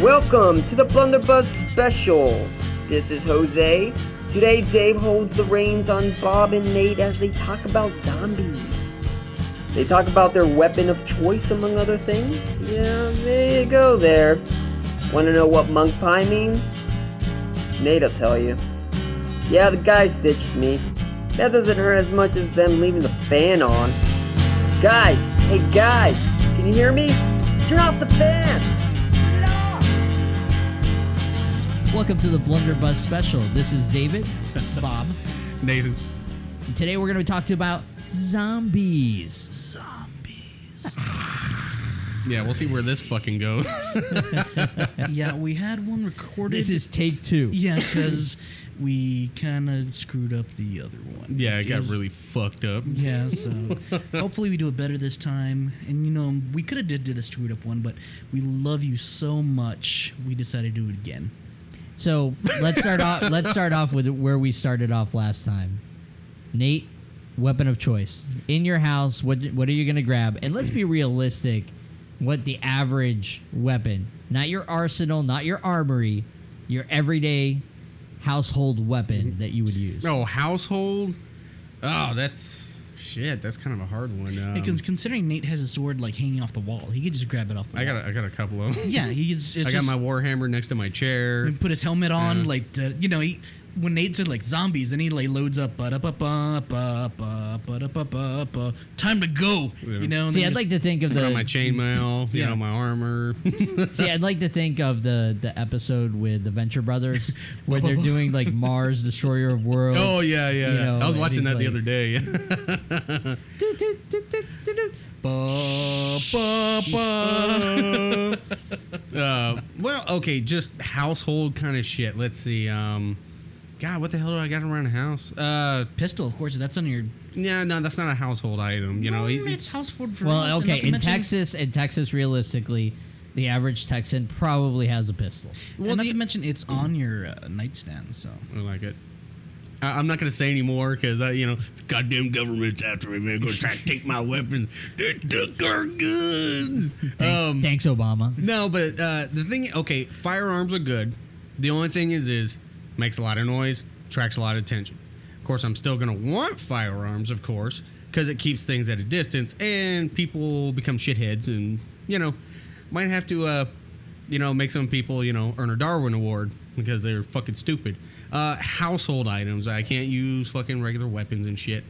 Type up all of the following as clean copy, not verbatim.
Welcome to the Blunderbuss Special. This is Jose. Today, Dave holds the reins on Bob and Nate as they talk about zombies. They talk about their weapon of choice, among other things. Yeah, there you go there. Want to know what monk pie means? Nate'll tell you. Yeah, the guys ditched me. That doesn't hurt as much as them leaving the fan on. Guys, hey guys, can you hear me? Turn off the fan! Welcome to the Blunderbuss Special. This is David, Bob, Nathan. and today we're going to be talking about zombies. Yeah, we'll see where this fucking goes. Yeah, we had one recorded. This is take 2. Yeah, because we kind of screwed up the other one. Yeah, it got really fucked up. Yeah, so hopefully we do it better this time. And, you know, we could have did a screwed up one, but we love you so much, we decided to do it again. So let's start off. Let's start off with where we started off last time. Nate, weapon of choice in your house. What are you going to grab? And let's be realistic. What the average weapon, not your arsenal, not your armory, your everyday household weapon that you would use. Oh, household? Oh, that's shit. That's kind of a hard one. Because considering Nate has a sword like hanging off the wall, he could just grab it off the wall. I got a couple of them. Yeah, he could. I got my Warhammer next to my chair. Put his helmet on, Yeah. like when Nate said like zombies, then he like loads up time to go. Yeah. You know. See, I'd like to think of Put on the my chainmail, Yeah. my armor. See, I'd like to think of the episode with the Venture Brothers where they're doing like Mars, Destroyer of Worlds. Oh yeah. You know, I was and watching he's that the like- other day. Well, okay, just household kind of shit. Let's see. God, what the hell do I got around the house? Pistol, of course. That's on your. Yeah, no, that's not a household item. You know, It's household for us, Well, and okay, not to in mention- Texas, realistically, the average Texan probably has a pistol. Well, not to mention it's on your nightstand. So I like it. I'm not going to say anymore because, the goddamn government's after me, man. Going to try to take my weapons. They took our guns. Thanks, Obama. No, but the thing, okay, firearms are good. The only thing is makes a lot of noise, attracts a lot of attention. Of course, I'm still going to want firearms, of course, because it keeps things at a distance and people become shitheads and, might have to, make some people, earn a Darwin Award because they're fucking stupid. Household items. I can't use fucking regular weapons and shit.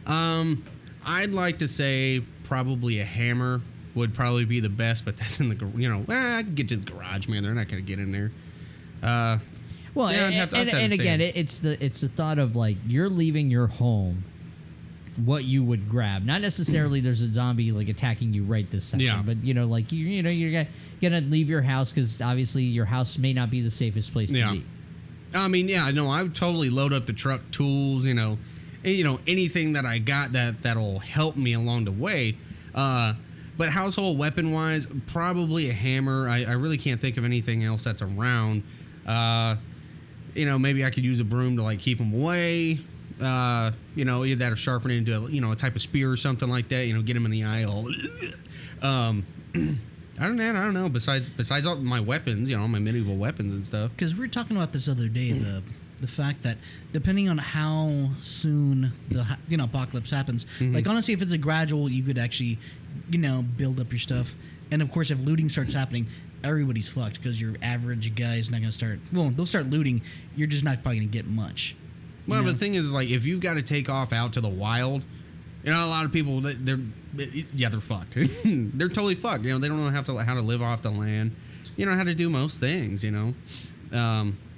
I'd like to say probably a hammer would probably be the best, but that's in the, I can get to the garage, man. They're not going to get in there. Well, Yeah, I'd have to and say again, it. it's the thought of like you're leaving your home, what you would grab. Not necessarily there's a zombie like attacking you right this second, Yeah. but you're gonna leave your house because obviously your house may not be the safest place to be. I mean, yeah, no, I would totally load up the truck, tools, anything that I got that'll help me along the way. But household weapon wise, probably a hammer. I really can't think of anything else that's around. Maybe I could use a broom to like keep them away. Either that or sharpen it into a type of spear or something like that. Get them in the eye. I don't know. Besides all my weapons, my medieval weapons and stuff. because we were talking about this other day, the fact that depending on how soon the apocalypse happens, like honestly, if it's a gradual, you could actually build up your stuff, and of course, if looting starts happening, everybody's fucked because your average guy is not going to start. Well, they'll start looting. You're just not probably going to get much. Well, but the thing is, like, if you've got to take off out to the wild, a lot of people they're fucked. They're totally fucked. They don't know how to live off the land. How to do most things.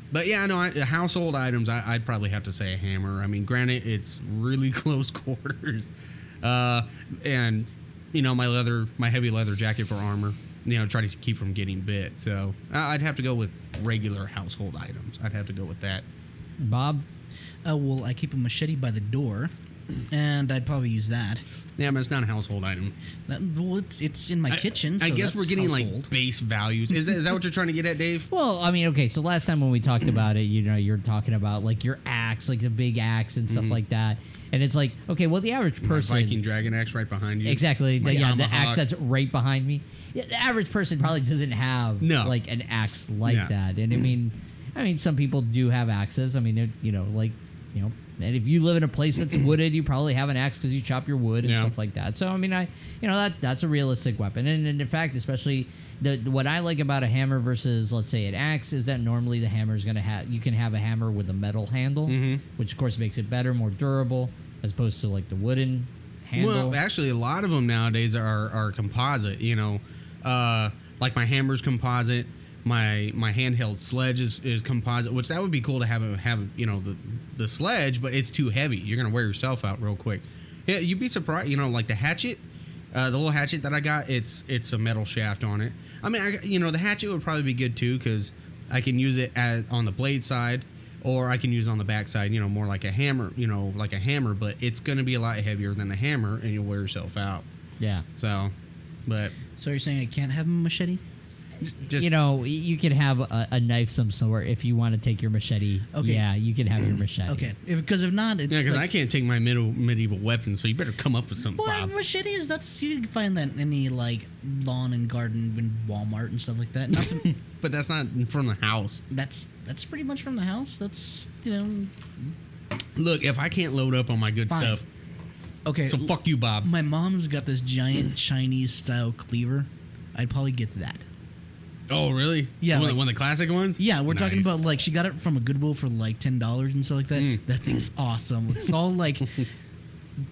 But yeah, no, household items. I'd probably have to say a hammer. I mean, granted, it's really close quarters, and my heavy leather jacket for armor. Try to keep from getting bit. So I'd have to go with regular household items. I'd have to go with that. Bob, Well, I keep a machete by the door. and I'd probably use that. Yeah, but it's not a household item. Well, it's in my kitchen. I so guess that's we're getting household. like base values. Is that what you're trying to get at, Dave? Well, I mean, okay, so last time when we talked about it, you're talking about like your axe, like the big axe and stuff like that. And it's like, okay, well, the average person. My Viking dragon axe right behind you. Exactly. My The tomahawk. axe that's right behind me. Yeah, the average person probably doesn't have like an axe like that. And I mean, some people do have axes. I mean, and if you live in a place that's wooded, you probably have an axe because you chop your wood and stuff like that. So I mean, that's a realistic weapon. And in fact, especially what I like about a hammer versus, let's say, an axe is that normally the hammer is going to have, you can have a hammer with a metal handle, which of course makes it better, more durable, as opposed to like the wooden handle. Well, actually, a lot of them nowadays are composite. Like my hammer's composite. My handheld sledge is composite, which that would be cool to have the sledge, but it's too heavy. You're gonna wear yourself out real quick. Yeah, you'd be surprised. Like the hatchet, the little hatchet that I got, it's a metal shaft on it. I mean, the hatchet would probably be good too because I can use it on the blade side, or I can use it on the back side. More like a hammer. But it's gonna be a lot heavier than the hammer, and you'll wear yourself out. Yeah. So you're saying I can't have a machete? just you can have a knife some sort if you want to take your machete. Okay. Yeah, you can have your machete. Okay, because if not, it's because like, I can't take my medieval weapon, so you better come up with something, well, Bob. machetes. You can find that in any like lawn and garden in Walmart and stuff like that. Not to, But that's not from the house. that's pretty much from the house. That's Look, if I can't load up on my good Fine. stuff, okay. so fuck you, Bob. My mom's got this giant Chinese style cleaver. I'd probably get that. Oh, really? Yeah, One like- of the classic ones? Yeah, we're talking Nice. about like she got it from a Goodwill for like $10 and stuff like that. That thing's awesome. It's all like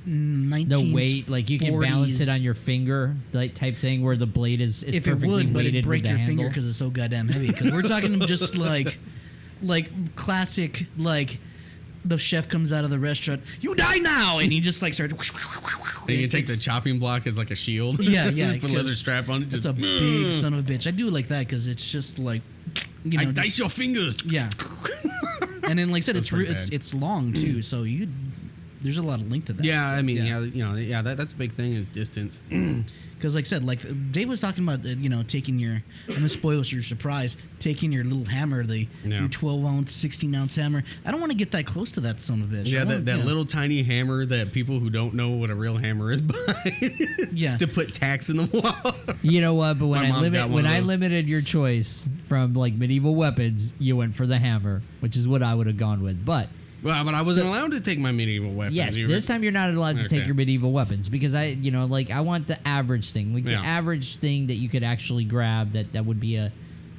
1940s. The weight, like you can balance it on your finger, like type thing, where the blade is If it perfectly would, but weighted it'd break with the your finger handle. because it's so goddamn heavy. Because we're talking just like classic, like the chef comes out of the restaurant, you die now, and he just like starts. And you can take the chopping block as like a shield. Yeah, yeah, Put a leather 'cause strap on it. It's Just a big son of a bitch. I do like that because it's just like, I just- dice your fingers. Yeah. And then, like I said, That's pretty bad. it's long too, so there's a lot of length to that. Yeah, So, I mean, that's a big thing is distance. Because, like I said, like Dave was talking about, taking your, I'm gonna spoil your surprise, taking your little hammer, your 12-ounce, 16-ounce hammer. I don't want to get that close to that son of a bitch. Yeah, I want, that little tiny hammer that people who don't know what a real hammer is buy. Yeah. To put tacks in the wall. You know what? But when My mom's got one of those. limited your choice from like medieval weapons, you went for the hammer, which is what I would have gone with. But Well, but I wasn't allowed to take my medieval weapons. yes, You were- this time you're not allowed to take Okay. your medieval weapons because I want the average thing, like the Yeah. average thing that you could actually grab that would be a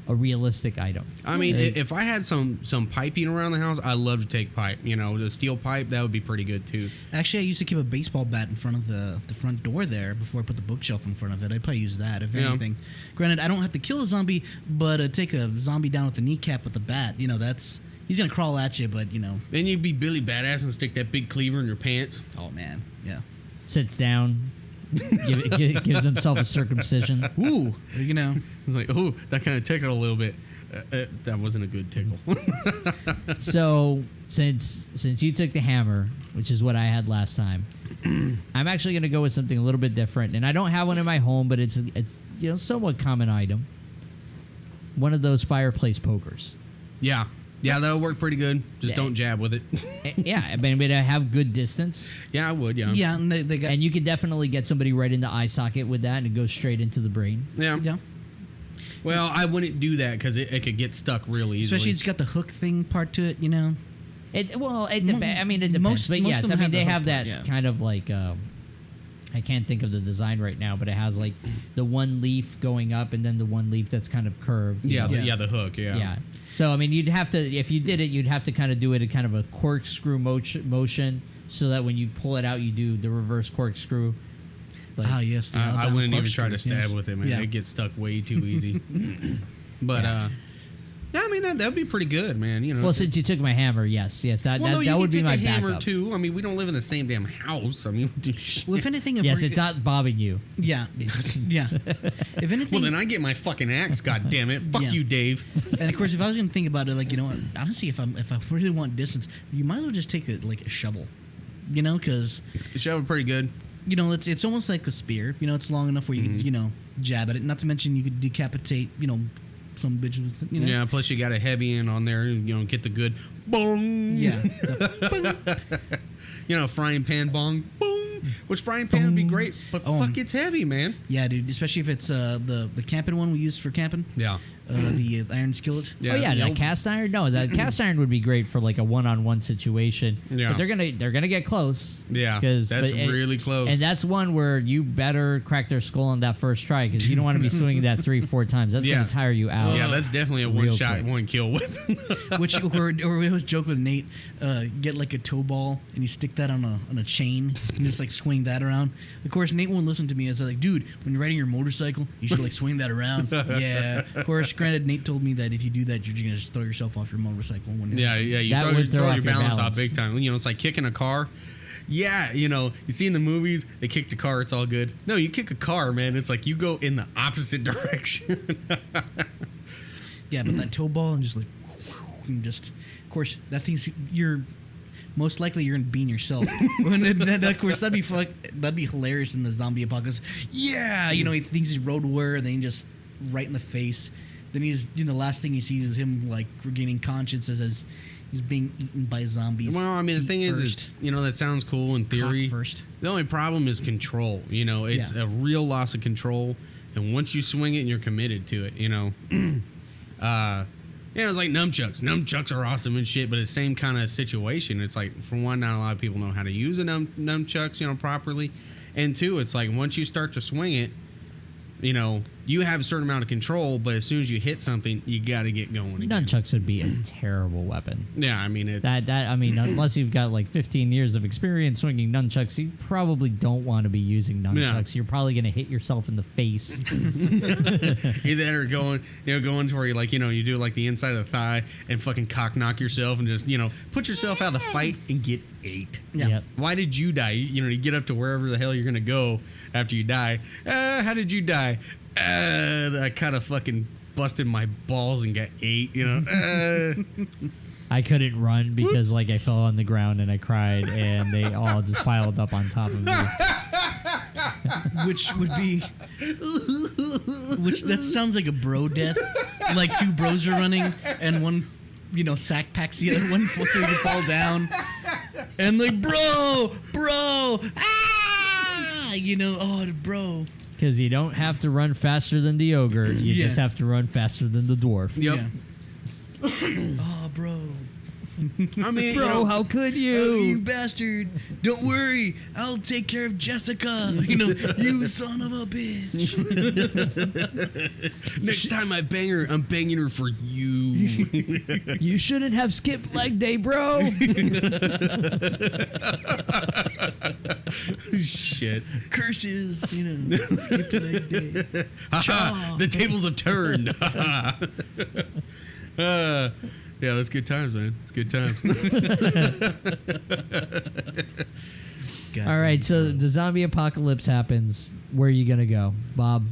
realistic item. I mean, Like, if I had some piping around the house, I love to take pipe. The steel pipe, that would be pretty good too. Actually, I used to keep a baseball bat in front of the front door there before I put the bookshelf in front of it. I'd probably use that, if Yeah. anything. Granted, I don't have to kill a zombie, but take a zombie down with the kneecap with the bat. He's going to crawl at you, but, Then you'd be Billy Badass and stick that big cleaver in your pants. oh, man. Yeah. sits down, gives himself a circumcision. Ooh, It's like, oh, that kind of tickled a little bit. That wasn't a good tickle. So since you took the hammer, which is what I had last time, I'm actually going to go with something a little bit different. And I don't have one in my home, but it's somewhat common item. One of those fireplace pokers. Yeah, that'll work pretty good. Just Yeah. don't jab with it. Yeah, I mean, I have good distance, Yeah, I would. Yeah. yeah, and they got... and you could definitely get somebody right in the eye socket with that, and it goes straight into the brain. Yeah. Yeah. Well, I wouldn't do that because it could get stuck real easily. Especially it's got the hook thing part to it, It depends. I mean, it depends. Most But of yes, them I mean have the they hook have that part, yeah. kind of like I can't think of the design right now, but it has like the one leaf going up and then the one leaf that's kind of curved. you Yeah, know? the hook. Yeah. Yeah. So I mean, you'd have to, if you did it, you'd have to kind of do it in kind of a corkscrew motion, so that when you pull it out, you do the reverse corkscrew. Like, Ah, yes. the I outbound wouldn't even try to corkscrew, stab yes. with it, man. Yeah. It gets stuck way too easy. But yeah, I mean that'd be pretty good, man. well, since you took my hammer, yes, that Well, no, you that can would be take my a hammer backup. too. I mean, we don't live in the same damn house. I mean, we do shit. Well, if anything... Yes, it's not bobbing you. Yeah. Yeah. If anything... Well, then I get my fucking axe. God damn it! Fuck Yeah. you, Dave. And of course, if I was gonna think about it, like honestly, if I really want distance, you might as well just take a shovel. You know, because The shove it pretty good. you know it's almost like a spear. You know, it's long enough where you Mm-hmm. could, you know, jab at it. Not to mention you could decapitate, you know, some bitch with, you know. Yeah, plus you got a heavy end on there, you know, get the good bong. Yeah. You know, frying pan bong. Boom. Which frying pan would be great, but Oh, fuck, it's heavy, man. Yeah, dude. Especially if it's the camping one we use for camping. Yeah. The iron skillet. Oh yeah, Yep. that cast iron. No, that cast iron would be great for like a one-on-one situation. Yeah. But they're gonna get close. Yeah, because that's really close. And that's one where you better crack their skull on that first try because you don't want to be swinging that 3-4 times. That's Yeah. gonna tire you out. Yeah, that's definitely a Real one shot, quick. one kill weapon. Which or we always joke with Nate, get like a tow ball and you stick that on a chain and just like swing that around. Of course, Nate won't listen to me. It's like, dude, when you're riding your motorcycle, you should like swing that around. Yeah. Of course, granted, Nate told me that if you do that, you're gonna just throw yourself off your motorcycle. When Yeah, you That throw, would throw throw off your your balance off balance. big time. You know, it's like kicking a car. Yeah, you know, you see in the movies, they kick the car, it's all good. No, you kick a car, man, it's like you go in the opposite direction. Yeah, but that tow ball and just like, and just, of course, that thing's you're. Most likely, you're gonna bean yourself. Of course, that'd be hilarious in the zombie apocalypse. Yeah, you know, he thinks he's road warrior, then he just right in the face. Then he's, you know, the last thing he sees is him like regaining conscience as he's being eaten by zombies. Well, I mean, the Eat thing is, first. you know, that sounds cool in theory. Cock first. The only problem is control. You know, it's Yeah. a real loss of control. And once you swing it and you're committed to it, you know. Yeah, it's like nunchucks. Nunchucks are awesome and shit, but it's the same kind of situation. It's like, for one, not a lot of people know how to use a nunchucks, you know, properly. And two, it's like once you start to swing it, you know, you have a certain amount of control, but as soon as you hit something, you got to get going again. Nunchucks would be a terrible weapon. Yeah, I mean, it's... I mean, unless you've got like 15 years of experience swinging nunchucks, you probably don't want to be using nunchucks. You're probably going to hit yourself in the face. Either going to where you like, you know, you do like the inside of the thigh and fucking cock knock yourself and just, you know, put yourself out of the fight and get ate. Yeah. Yep. Why did you die? You know, you get up to wherever the hell you're gonna go after you die. How did you die? I kind of fucking busted my balls and got ate. You know. I couldn't run because like I fell on the ground and I cried and they all just piled up on top of me. Which would be, that sounds like a bro death. Like two bros are running and one, you know, sack packs the other one so he can fall down. And like, bro, you know, oh, bro. Because you don't have to run faster than the ogre. You Yeah. just have to run faster than the dwarf. Yep. Yeah. Oh, bro. I mean, Bro, you know, how could Oh, you you? bastard. Don't worry. I'll take care of Jessica. You know, you son of a bitch. next time I bang her, I'm banging her for you. You shouldn't have skipped leg day, bro. Shit. Curses, you know. Skip leg day. Ha-ha, the tables have turned. Yeah, that's good times, man. It's good times. God. All right, so the zombie apocalypse happens. Where are you going to go, Bob?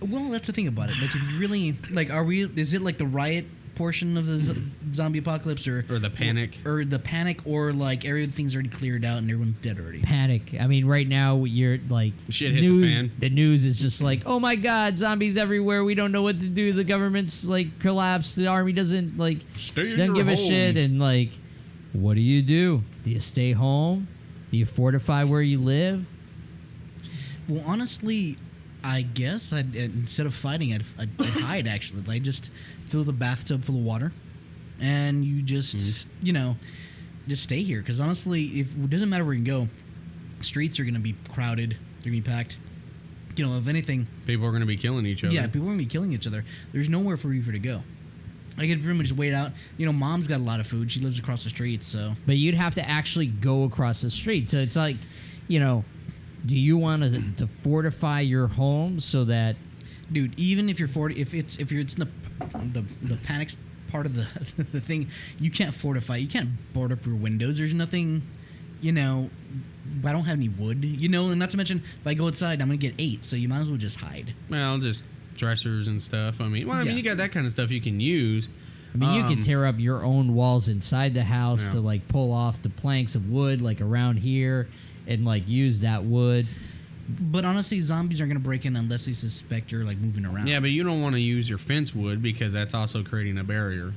Well, that's the thing about it. Like, if you really like, is it like the riot portion of the zombie apocalypse, or Or the panic. or like everything's already cleared out and everyone's dead already? Panic. I mean, right now you're like Shit hit the fan. The news is just like, oh my god, zombies everywhere. We don't know what to do. The government's like collapsed. The army doesn't like Stay in doesn't your give a shit. homes. And like, what do? Do you stay home? Do you fortify where you live? Well, honestly, I guess instead of fighting, I'd hide. Actually, like just fill the bathtub full of water, and you just you know, just stay here. Because honestly, it doesn't matter where you go, streets are gonna be crowded. They're gonna be packed. You know, if anything, People are going to be killing each other. yeah, people are gonna be killing each other. There's nowhere for you to go. I could pretty much just wait out. You know, mom's got a lot of food. She lives across the street, so But you'd have to actually go across the street. So it's like, you know, do you want to fortify your home so that dude, even if you're 40, if you're in the panic part of the the thing, you can't fortify. You can't board up your windows. There's nothing, you know. I don't have any wood, you know, and not to mention if I go outside, I'm gonna get ate. So you might as well just hide. Well, just dressers and stuff. I mean, Yeah. you got that kind of stuff you can use. I mean, you can tear up your own walls inside the house Yeah. to like pull off the planks of wood like around here and like use that wood. But honestly, zombies aren't going to break in unless they suspect you're like moving around. Yeah, but you don't want to use your fence wood because that's also creating a barrier.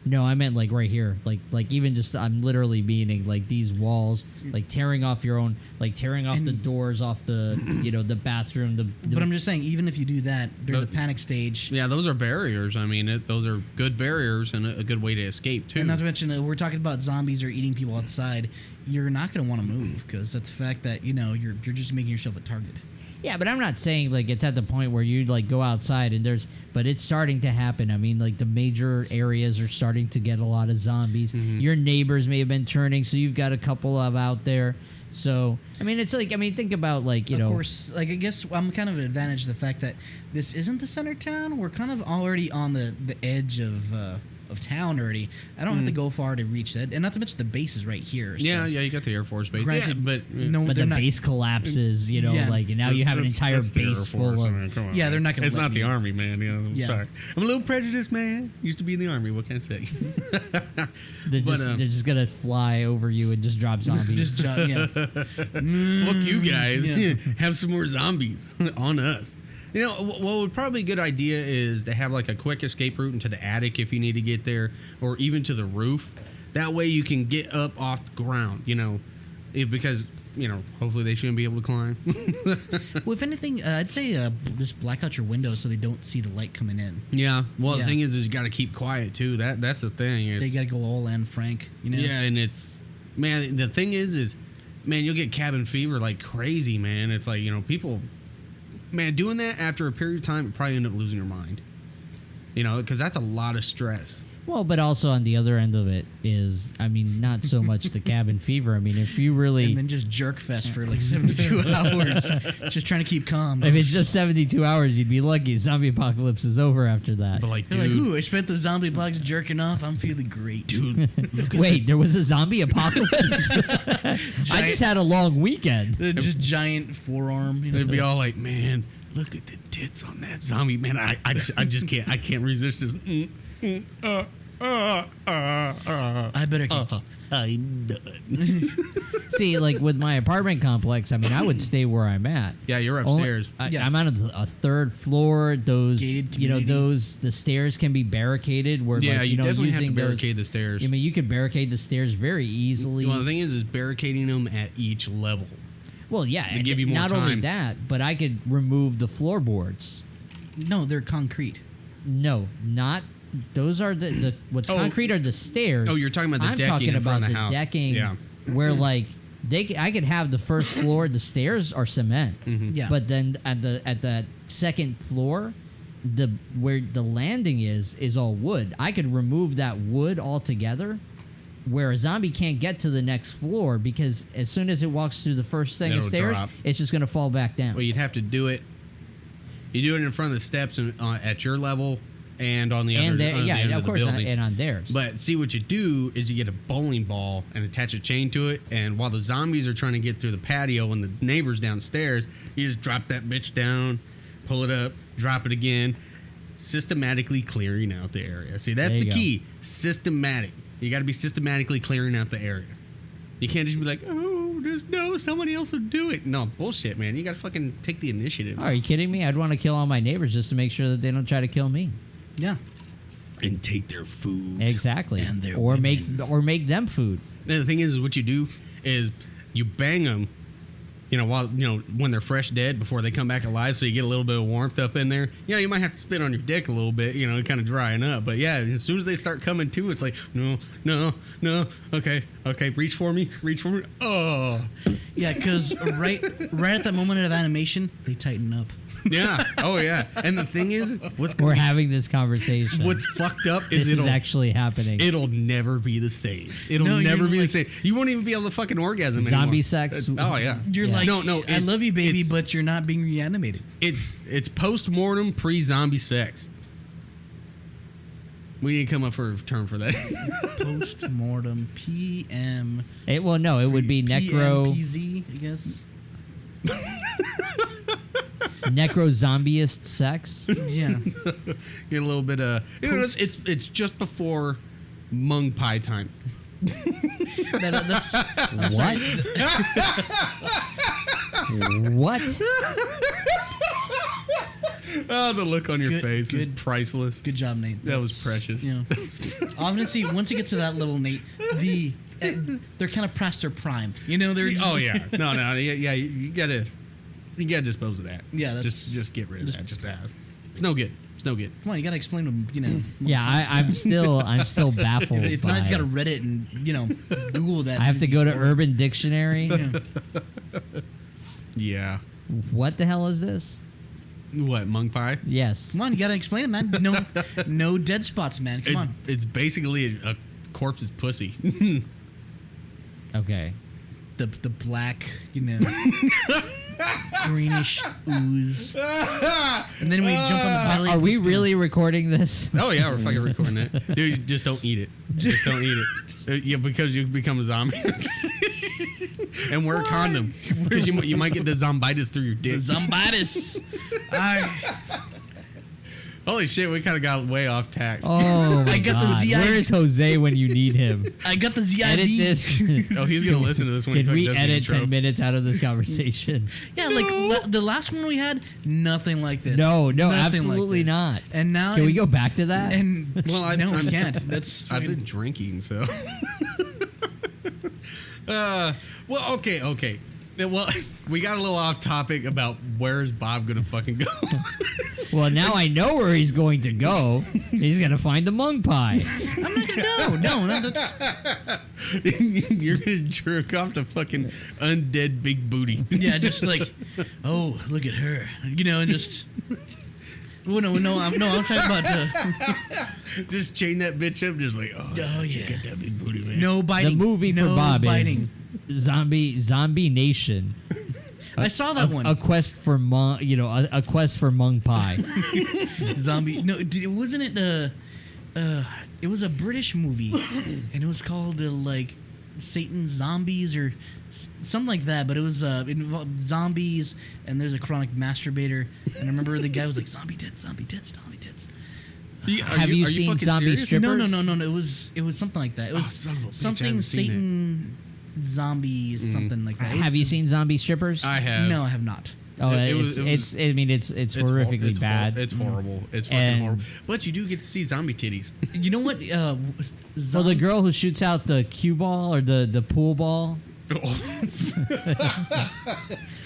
No, I meant like right here, like even just I'm literally meaning like these walls, like tearing off your own, like tearing off the doors off the the bathroom. But I'm just saying, even if you do that during the panic stage, Yeah, those are barriers. I mean, those are good barriers and a good way to escape too. and not to mention, we're talking about zombies or eating people outside. You're not going to want to move because that's the fact that you're just making yourself a target. Yeah, but I'm not saying like it's at the point where you like go outside and but it's starting to happen. I mean, like the major areas are starting to get a lot of zombies. Mm-hmm. Your neighbors may have been turning, so you've got a couple of out there. So I mean, it's like think about like Of course, like I guess I'm kind of an advantage of the fact that this isn't the center town. We're kind of already on the edge of town already. I don't have to go far to reach that, and not to mention the base is right here. So. Yeah, you got the Air Force base. Granted, Yeah, but no, but they're the not- base collapses, Yeah. like and now you have an entire That's the Air base Force. full I of. mean, come on, Yeah, they're man. not gonna It's let not the you. Army, man. I'm Yeah. sorry. I'm a little prejudiced, man. Used to be in the Army. What can I say? They're But, they're just gonna fly over you and just drop zombies. Just yeah. Fuck you guys. Yeah. Have some more zombies on us. What would probably be a good idea is to have like a quick escape route into the attic if you need to get there, or even to the roof. That way you can get up off the ground, because, hopefully they shouldn't be able to climb. Well, if anything, I'd say just black out your windows so they don't see the light coming in. Yeah. Well, the Yeah. thing is you got to keep quiet too. That's the thing. They It's, got to go all in, Frank. Yeah, and man, the thing is, man, you'll get cabin fever like crazy, man. It's like, people, man, doing that after a period of time, you probably end up losing your mind. Because that's a lot of stress. Well, but also on the other end of it is, I mean, not so much the cabin fever. I mean, if you really, And then just jerk fest for like 72 hours, just trying to keep calm. if it's just 72 hours, you'd be lucky. Zombie apocalypse is over after that. But like, You're like, dude, ooh, I spent the zombie blocks jerking off. I'm feeling great. dude, Wait, there was a zombie apocalypse? I just had a long weekend. Just giant forearm. they'd be all like, man, look at the tits on that zombie, man. I just can't. I can't resist this. I better keep. I'm done. See, like with my apartment complex, I mean, I would stay where I'm at. Yeah, you're Only- upstairs. Yeah. I'm on a third floor. Those, Gated community. the stairs can be barricaded. Where, Yeah, like, you definitely have to using those- barricade the stairs. I mean, you could barricade the stairs very easily. Well, the thing is barricading them at each level. Well, yeah, to and give you more not only time. that, but I could remove the floorboards. No, they're concrete. No, not those are the what's Oh. concrete are the stairs. Oh, you're talking about the I'm decking talking in front about of the the house. decking Yeah. where like I could have the first floor, the stairs are cement. Yeah. But then at the second floor, where the landing is all wood. I could remove that wood altogether, where a zombie can't get to the next floor because as soon as it walks through the first thing of It'll stairs, drop. it's just gonna fall back down. Well, you'd have to do it. You do it in front of the steps and at your level and on the and other there, on the end yeah, of of the course, building. and on theirs. But see, what you do is you get a bowling ball and attach a chain to it, and while the zombies are trying to get through the patio and the neighbors downstairs, you just drop that bitch down, pull it up, drop it again, systematically clearing out the area. See, that's There you the go. key. Systematic. You got to be systematically clearing out the area. You can't just be like, oh, just no, somebody else will do it. No, bullshit, man. You got to fucking take the initiative. Are you kidding me? I'd want to kill all my neighbors just to make sure that they don't try to kill me. Yeah. And take their food. Exactly. And their or women. make them food. And the thing is what you do is you bang them, while when they're fresh dead before they come back alive, so you get a little bit of warmth up in there. You might have to spit on your dick a little bit, kind of drying up. But yeah, as soon as they start coming to, it's like no, okay, reach for me. Oh, Yeah, because right at that moment of animation, they tighten up. yeah, oh yeah. And the thing is, We're having this conversation. what's fucked up this is is actually happening. it'll never be the same. It'll No, never you're be the like- same. You won't even be able to fucking orgasm Zombie anymore. sex. Oh yeah. You're Yeah. like, No, I it's- love you, baby, it's- but you're not being reanimated. It's post-mortem pre-zombie sex. We need to come up for a term for that. Post-mortem PM. Well, no, it would be necro. PMPZ, I guess. necro-zombieist sex. Yeah. Get a little bit of. It's just before mung pie time. That's What? What? Oh, the look on your face is good. priceless. good job, Nate. That was precious. You know, obviously, once you get to that level, Nate, they're kind of past their prime. You know, they're Oh yeah, no, yeah. You gotta dispose of that. Yeah, that's- just get rid of that. Just it's no good. It's no good. Come on, you gotta explain to them. You know, Yeah, I'm still baffled. if by not, you it. gotta Reddit and Google that. I have to go to Urban Dictionary. Yeah. What the hell is this? What, mung pie? Yes. Come on, you gotta explain it, man. No dead spots, man. Come on. It's basically a corpse's pussy. Okay. The black, greenish ooze, and then we jump on the belly. Are we really recording this? Oh yeah, we're fucking recording it, dude. Just don't eat it. Just don't eat it. Yeah, because you become a zombie. And wear a condom because you might get the zombitis through your dick. Zombitis. Holy shit, we kind of got way off tax. Oh my I got the God. ZIV. Where is Jose when you need him? I got the ZIV. Edit this. Oh, he's gonna listen to this when he Can we does the edit intro. 10 minutes out of this conversation? Yeah, like the last one we had, nothing like this. No, Nothing absolutely like this. not. And now, Can we go back to that? And Well, no, we can't. That's I've been drinking, so. Well, okay. Well, we got a little off topic about where's Bob gonna fucking go. Well, now I know where he's going to go. He's going to find the mung pie. I'm not gonna. No, that's You're gonna jerk off to fucking undead big booty. yeah. Just like, oh, look at her. And just. Oh, no, I'm talking about Just chain that bitch up, just like, oh yeah. check out that big booty, man. no biting. The movie for no Bob biting. is Zombie Nation. I saw that one. A quest for a quest for mung pie. Zombie. No, wasn't it it was a British movie, and it was called like Satan's Zombies or something like that. But it was it involved zombies, and there's a chronic masturbator. And I remember the guy was like, "Zombie tits, zombie tits, zombie tits." Yeah, Have you seen fucking Zombie serious? Strippers? No. It was something like that. It was son of a bitch, I something haven't seen Satan zombies, something like that. Have you seen Zombie Strippers? I have. No, I have not. Oh, It was- it's horrifically bad. It's horrible. It's fucking And- horrible. But you do get to see zombie titties. You know what? So the girl who shoots out the cue ball or the pool ball,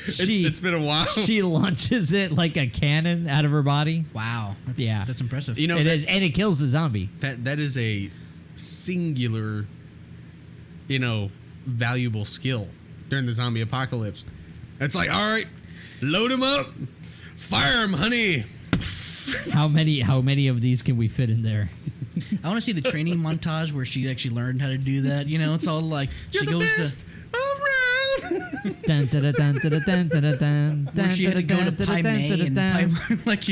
It's been a while. she launches it like a cannon out of her body. Wow. Yeah. That's impressive. You know, It is, and it kills the zombie. that is a singular, valuable skill during the zombie apocalypse. It's like, all right, load them up, fire them, honey. How many of these can we fit in there? I want to see the training montage where she actually learned how to do that. It's all like You're she the goes best around. Dun, dun, dun, dun, dun, dun, dun, dun, where she had to go to dun, Pai dun, Mei dun, and dun. Pai like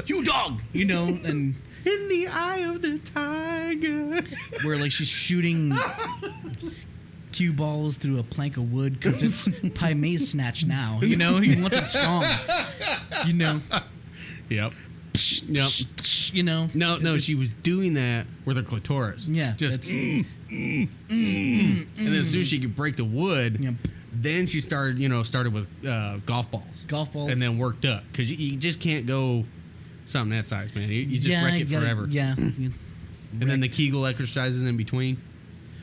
you dog, and In the eye of the tiger. where like she's shooting cue balls through a plank of wood because it's Pai Mei's snatch now. He wants it strong. Yep. No, she was doing that with her clitoris. Yeah, Just, that's- and then as soon as she could break the wood, Yep. then she started with golf balls. Golf balls. And then worked up. Because you just can't go something that size, man. You just wreck you it gotta- forever. Yeah. And then the Kegel exercises in between.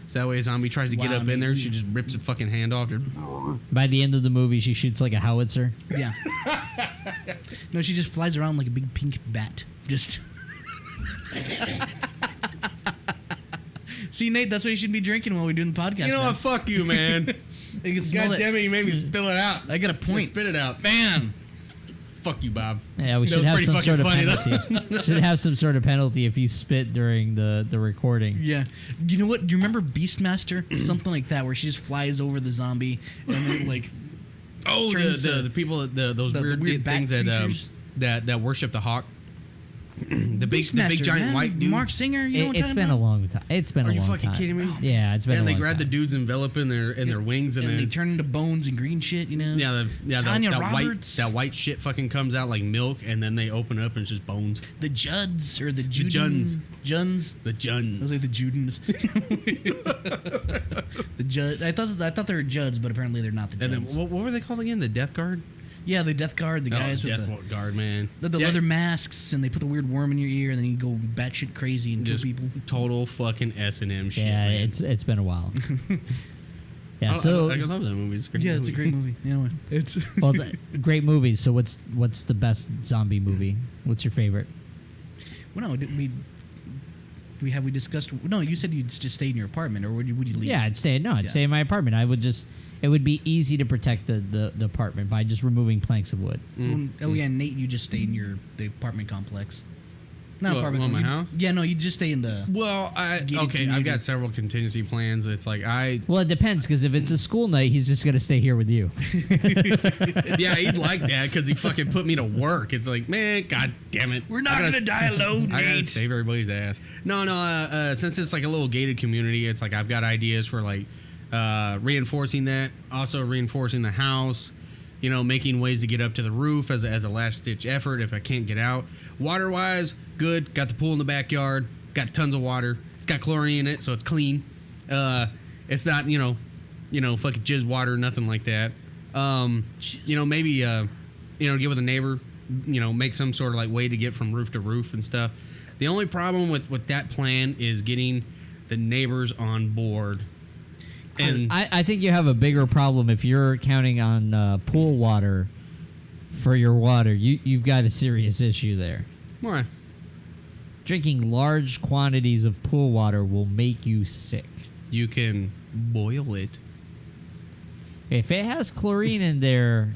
So that way a zombie tries to get Wow, up I in there, mean- she just rips the fucking hand off. By the end of the movie, she shoots like a howitzer. Yeah. No, she just flies around like a big pink bat. Just. See, Nate, that's what you should be drinking while we're doing the podcast. You know man. what? Fuck you, man. You can smell God it. damn it, you made me spill it out. I got a point. Spit it out. Man. Fuck you, Bob. Yeah, we That should was have pretty some sort of fucking penalty. funny, Should have some sort of penalty if you spit during the recording. Yeah. You know what? Do you remember Beastmaster? Something like that, where she just flies over the zombie and then like. Oh, Turns the people, those the weird, weird bat things that creatures. that worship the hawk. the big Beastmaster, giant man. white dudes. Mark Singer. You know what I'm It's talking been about? a long time. It's been Are a you long fucking time. kidding me? Yeah, it's been And a they long grab time. the dudes enveloped in their wings, and And then they turn into bones and green shit. You know. Tanya Tanya that Roberts. white shit fucking comes out like milk, and then they open up and it's just bones. The Judds or the Juns. Juns. The I was Juns. like the Judens. The Judd. I thought they were Judds, but apparently they're not the And Judds. then what were they called again? The Death Guard. Yeah, the Death Guard, the guys with Death Guard, man. the Yeah, leather masks, and they put the weird worm in your ear, and then you go batshit crazy and kill just people. total fucking S&M shit. Yeah, man. it's been a while. Yeah, so I love that movie. It's a great Yeah, movie. it's a great movie. Anyway, it's well, great movies. So what's the best zombie movie? What's your favorite? well, no, didn't we discussed? No, you said you'd just stay in your apartment, or would you leave? Yeah, I'd stay Yeah. in my apartment. It would be easy to protect the apartment by just removing planks of wood. Oh yeah, Nate, you just stay in the apartment complex. Not What, apartment. my you- house? Yeah, no, you just stay in the. Well, Gated I've community. got several contingency plans. It's like Well, it depends because if it's a school night, he's just gonna stay here with you. yeah, he'd like that because he fucking put me to work. It's like, man, god damn it, We're not I gotta gonna die alone, I gotta Nate. save everybody's ass. No. Since it's like a little gated community, it's like I've got ideas for like reinforcing that, also reinforcing the house. You know, making ways to get up to the roof as a last ditch effort if I can't get out. Water wise, good. Got the pool in the backyard. Got tons of water. It's got chlorine in it, so it's clean. It's not fucking jizz water, nothing like that. Maybe get with a neighbor. Make some sort of like way to get from roof to roof and stuff. The only problem with that plan is getting the neighbors on board. And I think you have a bigger problem if you're counting on pool water for your water. You've got a serious issue there. why? Drinking large quantities of pool water will make you sick. You can boil it. If it has chlorine in there,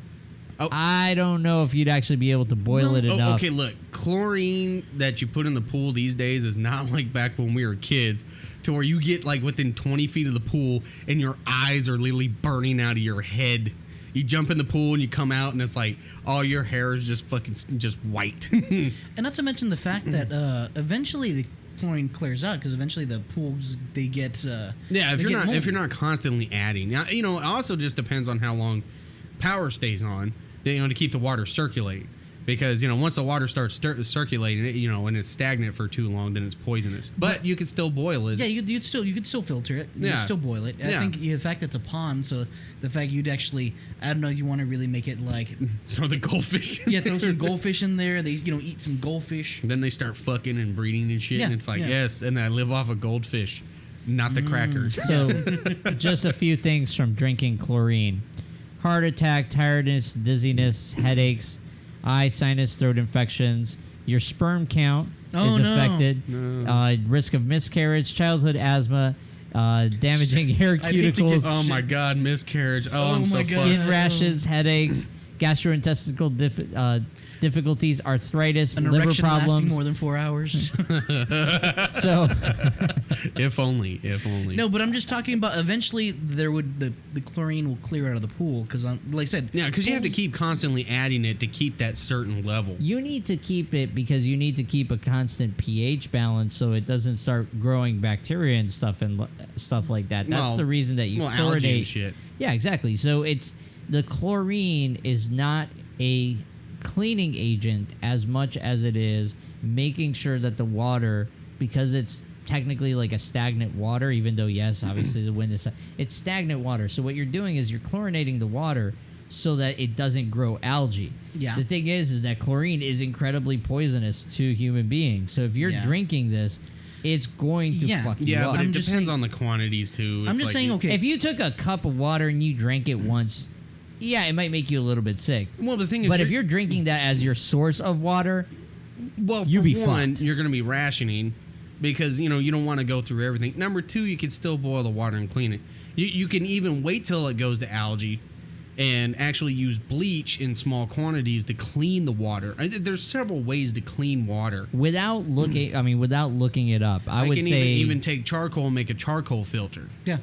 Oh. I don't know if you'd actually be able to boil it enough. Okay, look, chlorine that you put in the pool these days is not like back when we were kids, to where you get like within 20 feet of the pool and your eyes are literally burning out of your head. You jump in the pool and you come out and it's like all your hair is just fucking just white. And not to mention the fact that eventually the chlorine clears out because eventually the pools they get Yeah, they get if moldy. you're not constantly adding. Now, it also just depends on how long power stays on, to keep the water circulating. Because, once the water starts circulating, and it's stagnant for too long, then it's poisonous. But you can still boil it. Yeah, you could still filter it. You Yeah. could still boil it. I Yeah. think the fact it's a pond, so the fact you'd actually, I don't know if you want to really make it like, Throw the goldfish in yeah, throw some there. goldfish in there. They eat some goldfish. Then they start fucking and breeding and shit. Yeah, And it's like, yeah. yes, and I live off of goldfish, not the crackers. So, just a few things from drinking chlorine: heart attack, tiredness, dizziness, headaches, eye, sinus, throat infections. Your sperm count Oh, is no. affected. No. Risk of miscarriage, childhood asthma, damaging hair I need to get- cuticles, Oh my god, miscarriage. Oh, Oh I'm so my fucked. God. skin rashes, headaches, gastrointestinal difficulties, arthritis, An liver erection lasting problems. more than 4 hours. So, If only. No, but I'm just talking about eventually the chlorine will clear out of the pool because, like I said, Yeah, because you have to pools- keep constantly adding it to keep that certain level. you need to keep it because you need to keep a constant pH balance so it doesn't start growing bacteria and stuff like that. That's Well, the reason that you well, algae and chlorinate. shit. Yeah, exactly. So the chlorine is not a cleaning agent as much as it is making sure that the water, because it's technically like a stagnant water, even though yes, obviously the wind is, it's stagnant water. So what you're doing is you're chlorinating the water so that it doesn't grow algae. Yeah. The thing is that chlorine is incredibly poisonous to human beings. So if you're Yeah. drinking this, it's going to Yeah. fuck you Yeah, up. but I'm it just depends saying- on the quantities too. I'm It's just like saying, okay. If you took a cup of water and you drank it once, yeah, it might make you a little bit sick. Well, the thing is, But if you're drinking that as your source of water, well, you for be one, fucked. you're going to be rationing because you don't want to go through everything. Number two, you can still boil the water and clean it. You can even wait till it goes to algae and actually use bleach in small quantities to clean the water. There's several ways to clean water. without looking it up, I would can say even take charcoal and make a charcoal filter. yeah.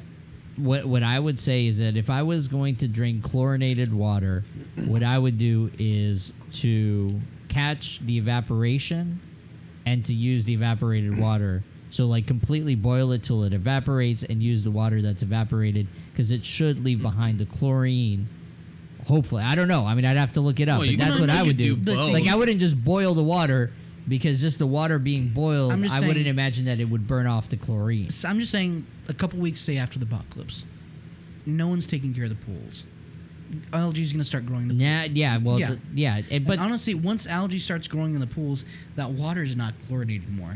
what I would say is that if I was going to drink chlorinated water, what I would do is to catch the evaporation and to use the evaporated water. So like completely boil it till it evaporates and use the water that's evaporated because it should leave behind the chlorine. Hopefully, I don't know. I mean, I'd have to look it up, Well, but you that's can what I would do do. both. Like I wouldn't just boil the water because just the water being boiled, I'm just I wouldn't saying- imagine that it would burn off the chlorine. So I'm just saying, a couple weeks, say after the apocalypse, no one's taking care of the pools. Algae's going to start growing in the pools. Yeah, well, Yeah. but And honestly, once algae starts growing in the pools, that water is not chlorinated anymore.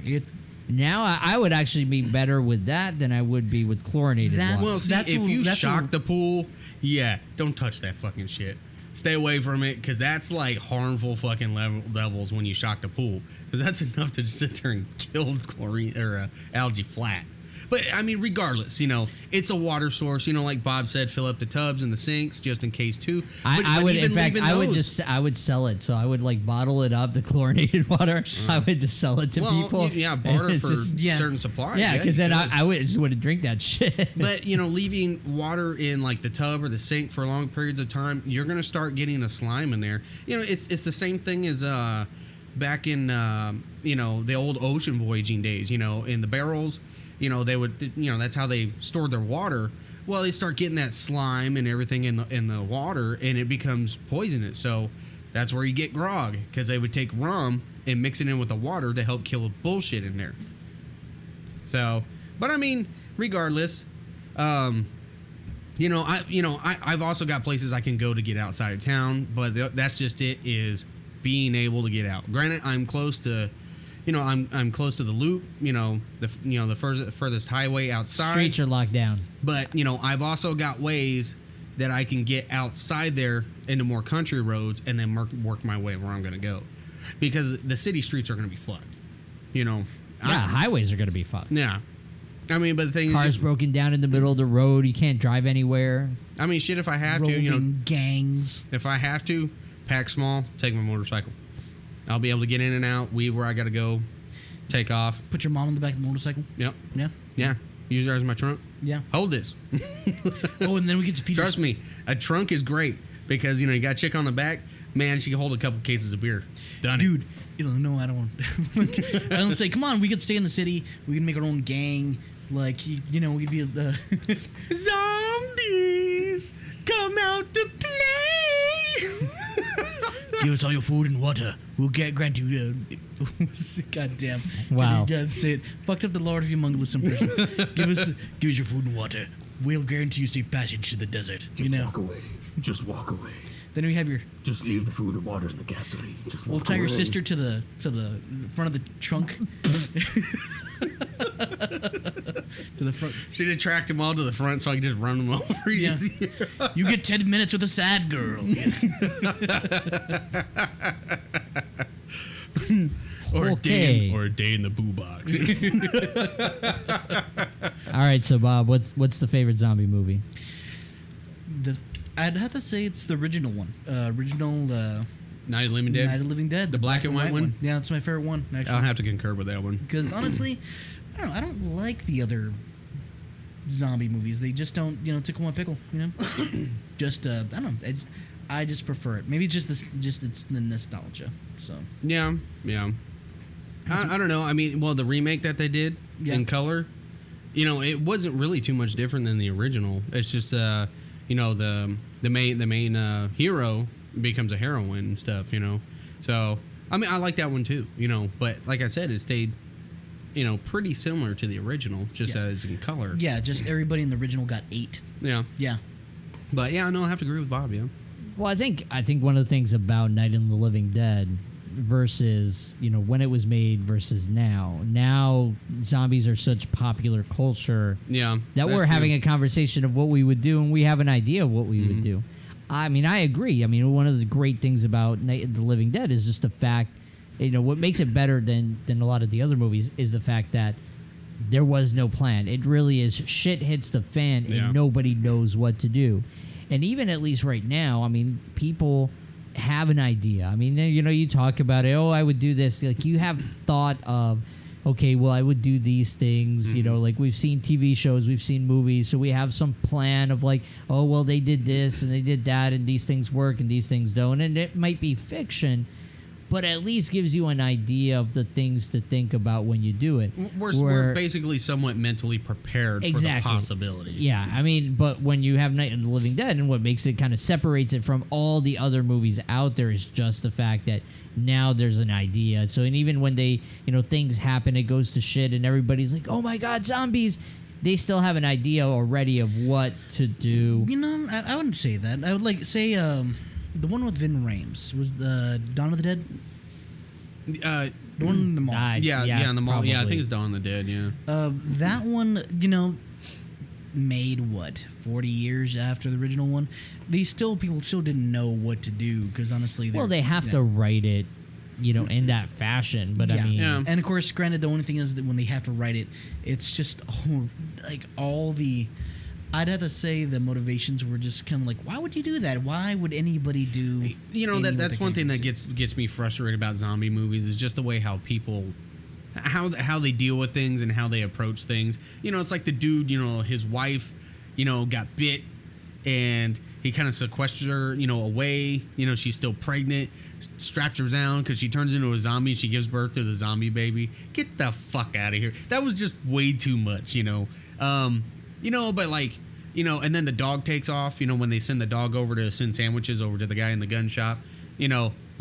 now I would actually be better with that than I would be with chlorinated That- water. Well, see, That's if what- you that's shock what- the pool, yeah, don't touch that fucking shit. Stay away from it because that's like harmful fucking levels when you shock the pool. Because that's enough to just sit there and kill chlorine or algae flat. But I mean, regardless, it's a water source. Like Bob said, fill up the tubs and the sinks just in case too. I would, in even fact, leaving those- I would sell it. So I would like bottle it up, the chlorinated water. I would just sell it to well, people. yeah, And barter it's for just- certain supplies. Yeah, because you then could. I would just wouldn't drink that shit. But leaving water in like the tub or the sink for long periods of time, you're gonna start getting a slime in there. It's the same thing as back in the old ocean voyaging days. In the barrels, they would that's how they stored their water. Well, they start getting that slime and everything in the water, and it becomes poisonous. So that's where you get grog, because they would take rum and mix it in with the water to help kill the bullshit in there. So, but I mean, regardless, I've also got places I can go to get outside of town, but that's just it, is being able to get out. Granted, I'm close to, I'm close to the loop, the furthest highway outside. Streets are locked down. But, I've also got ways that I can get outside there into more country roads and then work my way where I'm going to go. Because the city streets are going to be fucked. Yeah, highways are going to be fucked. Yeah. I mean, but the thing Cars is, broken down in the middle of the road. You can't drive anywhere. I mean, shit, if I have roving to, gangs. if I have to, pack small, take my motorcycle. I'll be able to get in and out, weave where I got to go, take off. Put your mom on the back of the motorcycle. Yep. Yeah. Yeah. Use her as my trunk. Yeah. Hold this. Oh, and then we get to feed Trust me, a trunk is great because, you got a chick on the back. Man, she can hold a couple cases of beer. Done it. Dude, no, I don't. I don't say, come on, we could stay in the city. We can make our own gang. Like, we could be the Zombies, come out to play. give us all your food and water. We'll grant you. God damn. Wow. Say it. Fucked up the Lord of Humongous impression. give us your food and water. We'll guarantee you safe passage to the desert. Just walk away. Just walk away. Then we have your. Just leave the food and water in the gasoline. Just walk We'll tie away. your sister to the front of the trunk. To the front. Should have tracked them all to the front so I could just run them over Yeah. easier. You get 10 minutes with a sad girl. Or Okay. a day in the boo box. All right, so Bob, what's the favorite zombie movie? I'd have to say it's the original one. Night of the Living Dead. Night of the Living Dead. The black and white one? Yeah, it's my favorite one. Actually. I'll have to concur with that one. Because honestly, I don't know. I don't like the other zombie movies. They just don't, tickle my pickle. Just I don't know. I just prefer it. Maybe it's it's the nostalgia. So Yeah. I don't know. I mean, well, the remake that they did in color, it wasn't really too much different than the original. It's just, the main hero becomes a heroine and stuff. So I mean, I like that one too. But like I said, it stayed, pretty similar to the original, just as in color. yeah, just everybody in the original got 8. Yeah. Yeah. But yeah, no, I have to agree with Bob. Yeah. Well, I think one of the things about Night of the Living Dead versus when it was made versus now zombies are such popular culture Yeah. that we're having a conversation of what we would do, and we have an idea of what we would do. I mean, I agree. I mean, one of the great things about Night of the Living Dead is just the fact, what makes it better than a lot of the other movies is the fact that there was no plan. It really is shit hits the fan and nobody knows what to do. And even at least right now, I mean, people have an idea. I mean, you talk about it. Oh, I would do this. Like, you have thought of, okay, well, I would do these things. Like we've seen TV shows, we've seen movies, so we have some plan of like, oh, well, they did this and they did that, and these things work and these things don't. And it might be fiction, but at least gives you an idea of the things to think about when you do it. We're basically somewhat mentally prepared for the possibility. Yeah, I mean, but when you have Night of the Living Dead, and what makes it kind of separates it from all the other movies out there is just the fact that now there's an idea. So, and even when they, things happen, it goes to shit, and everybody's like, oh my God, zombies. They still have an idea already of what to do. I wouldn't say that. I would say the one with Vin Rames was the Dawn of the Dead. The one in the mall. Yeah, in the mall. Probably. Yeah, I think it's Dawn of the Dead. Yeah. That one, made 40 years after the original one. People still didn't know what to do because honestly, they have to write it. In that fashion, but I mean, and of course, granted, the only thing is that when they have to write it, it's just all the. I'd have to say the motivations were just kind of like, why would you do that? Why would anybody do? That's one thing that gets me frustrated about zombie movies is just the way how people, how they deal with things and how they approach things. It's like the dude, his wife, got bit, and he kind of sequestered her, away. She's still pregnant. Straps her down because she turns into a zombie. She gives birth to the zombie baby. Get the fuck out of here. That was just way too much, but and then the dog takes off, when they send the dog over to send sandwiches over to the guy in the gun shop, they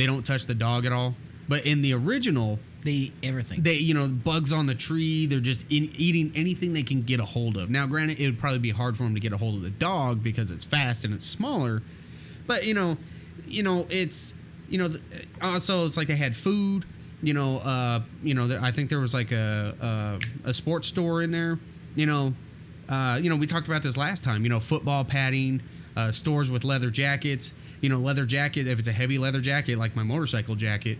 don't touch the dog at all. But in the original, they eat everything. Bugs on the tree. They're just eating anything they can get a hold of. Now, granted, it would probably be hard for them to get a hold of the dog because it's fast and it's smaller. But, it's... also it's like they had food, I think there was like a sports store in there, we talked about this last time, football padding, stores with leather jackets, leather jacket. If it's a heavy leather jacket, like my motorcycle jacket,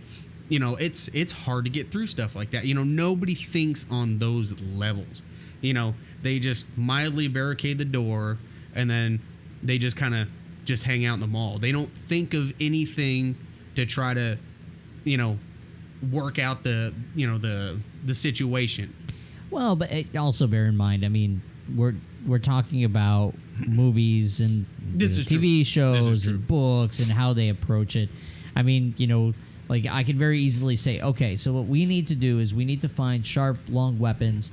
it's hard to get through stuff like that. Nobody thinks on those levels, they just mildly barricade the door and then they just kind of just hang out in the mall. They don't think of anything to try to, work out the situation. Well, but also bear in mind, I mean, we're talking about movies and TV shows and books and how they approach it. I mean, like I could very easily say, okay, so what we need to do is we need to find sharp, long weapons,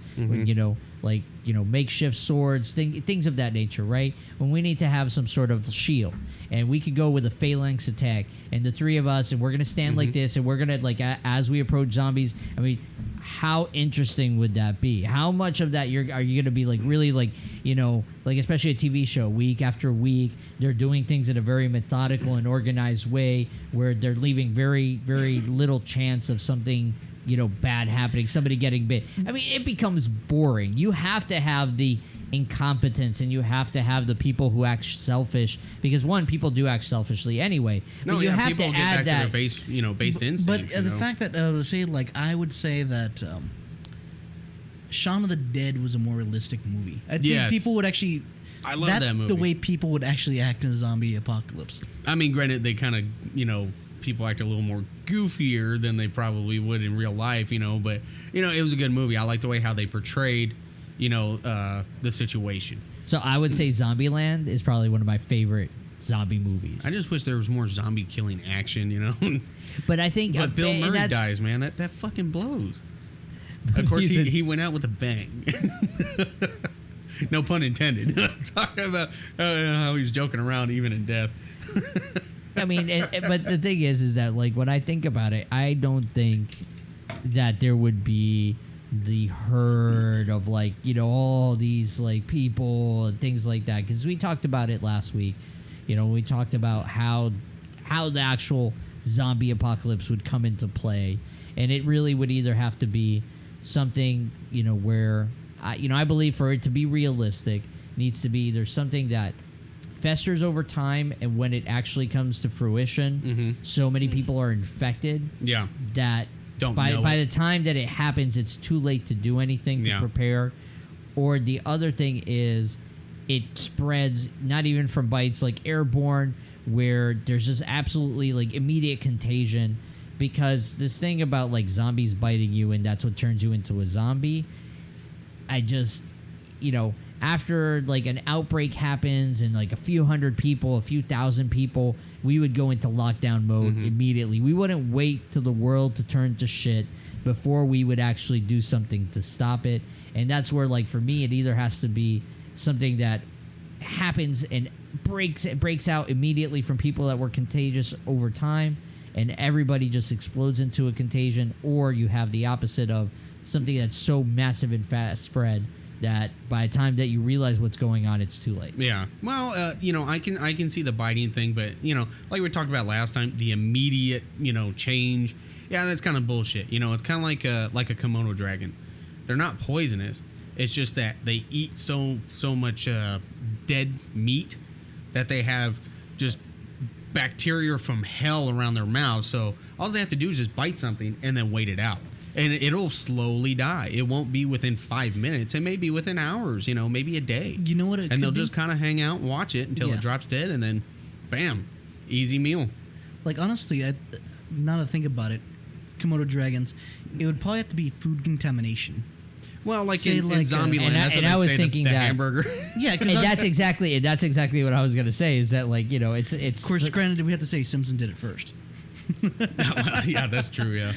makeshift swords, things of that nature, right? When we need to have some sort of shield, and we could go with a phalanx attack, and the three of us, and we're gonna stand like this, and we're gonna as we approach zombies. I mean, how interesting would that be? How much of that are you gonna be really especially a TV show, week after week, they're doing things in a very methodical and organized way, where they're leaving very, very little chance of something bad happening, somebody getting bit. I mean, it becomes boring. You have to have the incompetence and you have to have the people who act selfish, because people do act selfishly anyway. No, but you have people to get add back that to their based instincts. But the fact that I would say that Shaun of the Dead was a more realistic movie. I think people would actually. I love that movie. That's the way people would actually act in a zombie apocalypse. I mean, granted, they kind of people act a little more goofier than they probably would in real life, but it was a good movie. I like the way how they portrayed the situation. So I would say Zombieland is probably one of my favorite zombie movies. I just wish there was more zombie killing action, But I think but Bill Murray dies, man. That fucking blows. Of course, he went out with a bang. No pun intended. Talking about how he's joking around even in death. I mean, but the thing is that when I think about it, I don't think that there would be the herd of all these people and things like that, because we talked about it last week. We talked about how the actual zombie apocalypse would come into play, and it really would either have to be something where I believe for it to be realistic needs to be either something that festers over time, and when it actually comes to fruition, so many people are infected that by the time that it happens, it's too late to do anything to prepare. Or the other thing is it spreads not even from bites, airborne, where there's just absolutely immediate contagion, because this thing about zombies biting you and that's what turns you into a zombie, I just after like an outbreak happens and like a few hundred people, a few thousand people, we would go into lockdown mode immediately. We wouldn't wait till the world to turn to shit before we would actually do something to stop it. And that's where, like, for me, it either has to be something that happens and breaks out immediately from people that were contagious over time, and everybody just explodes into a contagion, or you have the opposite of something that's so massive and fast spread that by the time that you realize what's going on, it's too late. Yeah. Well, I can see the biting thing, but like we talked about last time, the immediate change. Yeah, that's kind of bullshit. It's kind of like a Komodo dragon. They're not poisonous. It's just that they eat so much dead meat that they have just bacteria from hell around their mouths. So all they have to do is just bite something and then wait it out. And it'll slowly die. It won't be within 5 minutes. It may be within hours, maybe a day. You know what? And they'll just kind of hang out and watch it until it drops dead, and then, bam, easy meal. Like, honestly, now that I think about it, Komodo dragons, it would probably have to be food contamination. Well, like Say in like, Zombieland, that's what and I was say, thinking the that- hamburger. Yeah, And that's exactly what I was gonna say. Is that, like, it's of course, granted, we have to say Simpson did it first. Yeah, that's true. Yeah.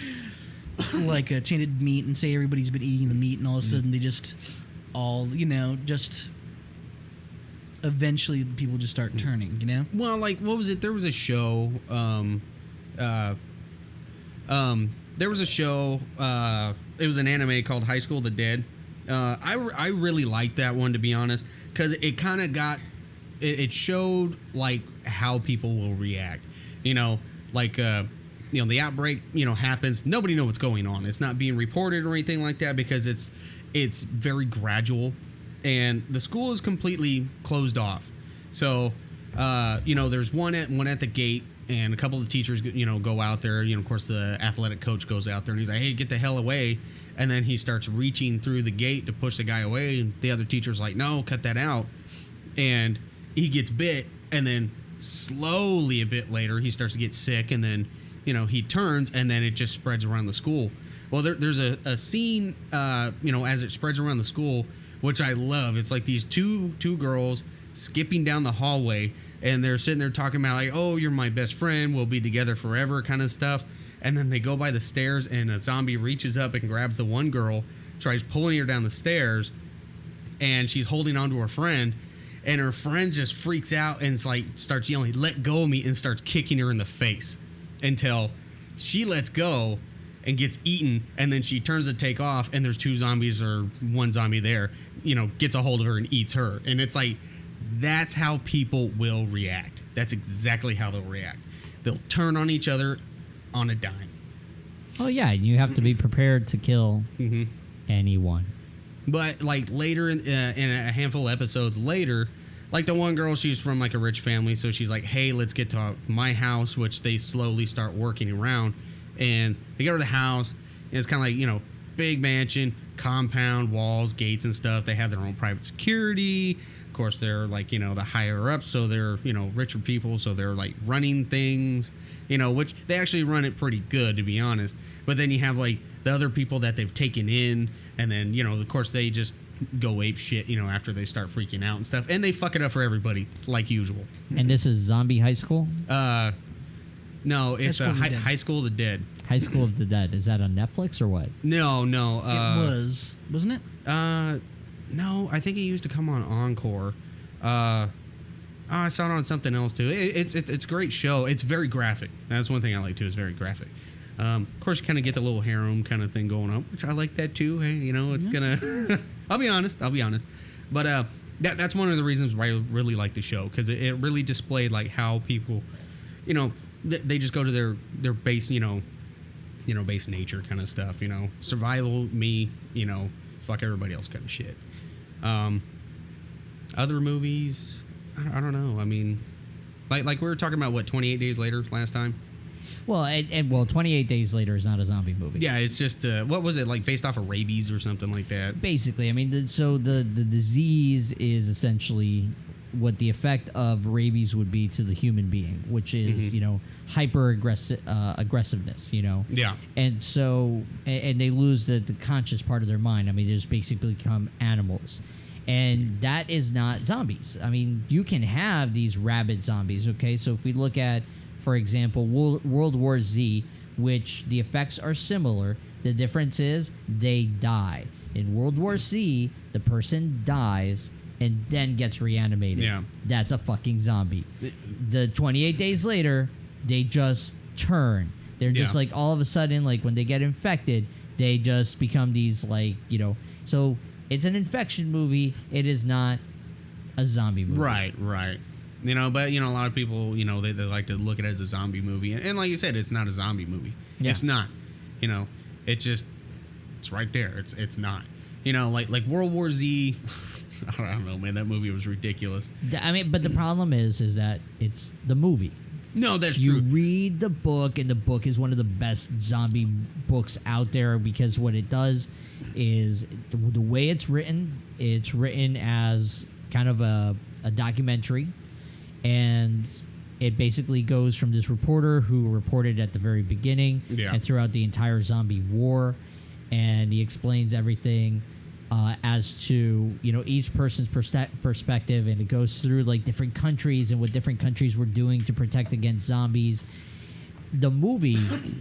Like tainted meat, and say everybody's been eating the meat, and all of a sudden they just eventually people just start turning. Well, like, what was it? There was a show. There was a show. It was an anime called High School of the Dead. I really liked that one, to be honest, because it kind of got. It showed like how people will react. Like the outbreak happens. Nobody knows what's going on. It's not being reported or anything like that because it's very gradual, and the school is completely closed off. So there's one at the gate. And a couple of the teachers, go out there. Of course, the athletic coach goes out there and he's like, "Hey, get the hell away!" And then he starts reaching through the gate to push the guy away. And the other teacher's like, "No, cut that out." And he gets bit. And then slowly, a bit later, he starts to get sick. And then, he turns, and then it just spreads around the school. Well, there's a scene, as it spreads around the school, which I love. It's like these two girls skipping down the hallway. And they're sitting there talking about, like, "Oh, you're my best friend. We'll be together forever," kind of stuff. And then they go by the stairs, and a zombie reaches up and grabs the one girl, tries pulling her down the stairs, and she's holding on to her friend. And her friend just freaks out and starts yelling, "Let go of me," and starts kicking her in the face until she lets go and gets eaten. And then she turns to take off, and there's two zombies or one zombie there, gets a hold of her and eats her. And it's like, that's how people will react. That's exactly how they'll react. They'll turn on each other on a dime. Oh yeah, and you have to be prepared to kill anyone. But like later in a handful of episodes later, like the one girl, she's from like a rich family, so she's like, "Hey, let's get to my house," which they slowly start working around. And they go to the house, and it's kind of like, big mansion, compound, walls, gates and stuff. They have their own private security. Of course, they're like, the higher ups, so they're, richer people, so they're like running things, which they actually run it pretty good, to be honest. But then you have like the other people that they've taken in, and then, of course, they just go ape shit, after they start freaking out and stuff. And they fuck it up for everybody, like usual. And this is Zombie High School? No, it's High School of the Dead. High School of the Dead. Is that on Netflix or what? No. It was, wasn't it? No, I think it used to come on Encore. I saw it on something else too. It's a great show. It's very graphic. That's one thing I like too. It's very graphic. Of course, you kind of get the little harem kind of thing going on, which I like that too. Hey, it's gonna. I'll be honest. But that's one of the reasons why I really like the show, because it really displayed like how people, they just go to their base, base nature kind of stuff. Survival, me, fuck everybody else kind of shit. Other movies, I don't know. I mean, like we were talking about 28 Days Later last time. Well, 28 Days Later is not a zombie movie. Yeah, it's just what was it, like based off of rabies or something like that? Basically, I mean, the disease is essentially what the effect of rabies would be to the human being, which is hyper aggressiveness. Yeah. And so, and they lose the conscious part of their mind. I mean, they just basically become animals. And that is not zombies. I mean, you can have these rabid zombies, okay? So if we look at, for example, World War Z, which the effects are similar, the difference is they die. In World War Z, the person dies and then gets reanimated. Yeah. That's a fucking zombie. The 28 days later, they just turn. They're just Yeah. like all of a sudden, like when they get infected, they just become these like, so it's an infection movie. It is not a zombie movie. Right. But a lot of people, they like to look at it as a zombie movie, and like you said, it's not a zombie movie. Yeah. It's not. It's right there. It's not. Like World War Z. I don't know, man. That movie was ridiculous. I mean, but the problem is that it's the movie. No, that's You true. read the book, and the book is one of the best zombie books out there because what it does is the way it's written as kind of a documentary, and it basically goes from this reporter who reported at the very beginning Yeah. and throughout the entire zombie war, and he explains everything as to each person's perspective, and it goes through like different countries and what different countries were doing to protect against zombies. The movie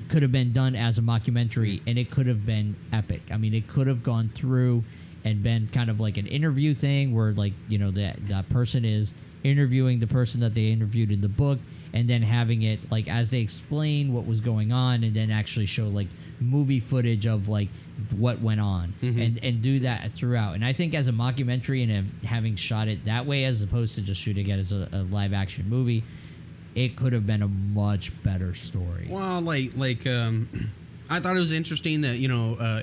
could have been done as a mockumentary, and it could have been epic. I mean, it could have gone through and been kind of like an interview thing where like that person is interviewing the person that they interviewed in the book, and then having it like as they explain what was going on, and then actually show like movie footage of like what went on, and do that throughout. And I think as a mockumentary and having shot it that way as opposed to just shooting it as a live action movie, it could have been a much better story. Well, I thought it was interesting that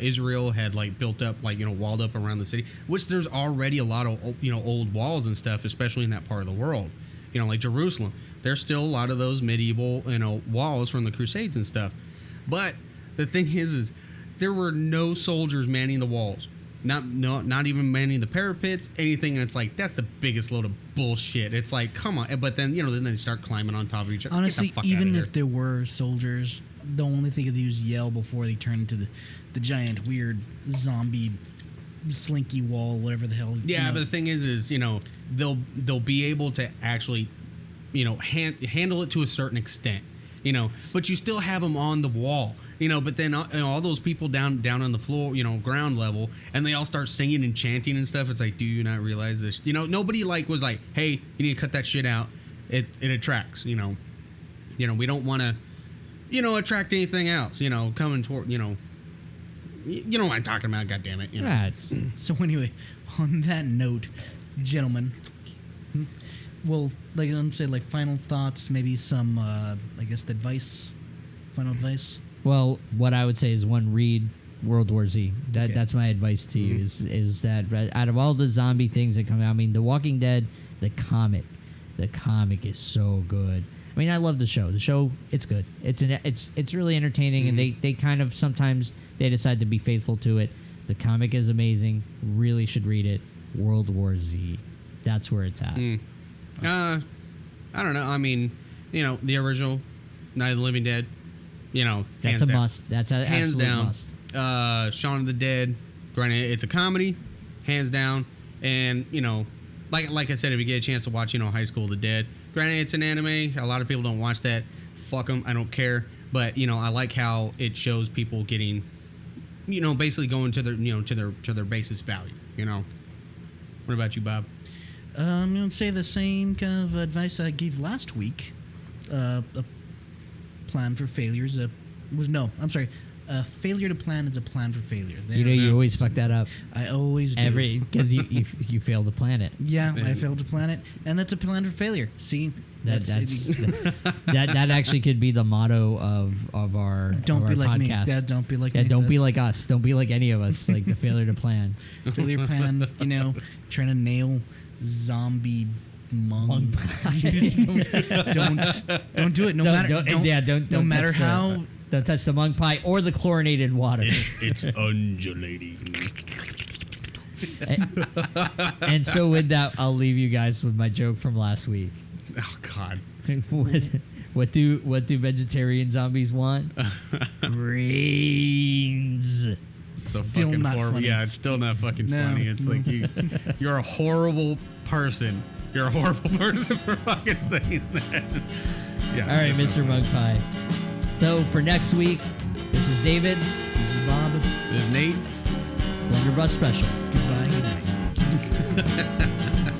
Israel had like built up walled up around the city, which there's already a lot of old walls and stuff, especially in that part of the world. Like Jerusalem, there's still a lot of those medieval walls from the Crusades and stuff. But the thing is there were no soldiers manning the walls, not even manning the parapets, anything. And it's like that's the biggest load of bullshit. It's like come on, but then then they start climbing on top of each other. Honestly, Get the fuck even outta if there were soldiers, the only thing they use yell before they turn into the giant weird zombie slinky wall, whatever the hell. Yeah, but the thing is they'll be able to actually, handle it to a certain extent, but you still have them on the wall, but then all those people down on the floor, ground level, and they all start singing and chanting and stuff. It's like, do you not realize this? Nobody was like, hey, you need to cut that shit out. It attracts, we don't want to, attract anything else, coming toward, you know what I'm talking about, goddammit. Right. So anyway, on that note, gentlemen, well, let me say final thoughts, maybe some, final advice. Well, what I would say is read World War Z. That's my advice to you. Is that out of all the zombie things that come out, I mean, The Walking Dead, the comic is so good. I mean, I love the show. The show, it's good. It's really entertaining, and they kind of sometimes they decide to be faithful to it. The comic is amazing. Really should read it. World War Z. That's where it's at. I don't know. I mean, the original Night of the Living Dead. That's hands a down. must. That's an Hands absolute down. must. Shaun of the Dead. Granted, it's a comedy, hands down. And like I said, if you get a chance to watch, High School of the Dead. Granted, it's an anime. A lot of people don't watch that. Fuck them. I don't care. But I like how it shows people getting, basically going to their, to their basis value. What about you, Bob? I'm going to say the same kind of advice I gave last week. A plan for failures. A failure to plan is a plan for failure. There. You always fuck that up. I always do. Because you fail to plan it. Yeah, I failed to plan it, and that's a plan for failure. See, that actually could be the motto of our don't of be our like podcast. me. Dad, don't be like Yeah, me. don't be like us. Don't be like any of us. Like the failure to plan. Failure plan. Trying to nail zombie mung. don't do it. No matter how. Don't touch the mung pie or the chlorinated water. It's undulating. And so with that, I'll leave you guys with my joke from last week. Oh God. What do vegetarian zombies want? Brains. So Still fucking not horrible. funny. Yeah, it's still not fucking No. funny. It's like you're a horrible person. You're a horrible person for fucking saying that. Yeah. All right, it's just Mr. not Mug Pie. So for next week, this is David. This is Bob. funny. This is Nate. Blunderbuss Special. Goodbye. Good night.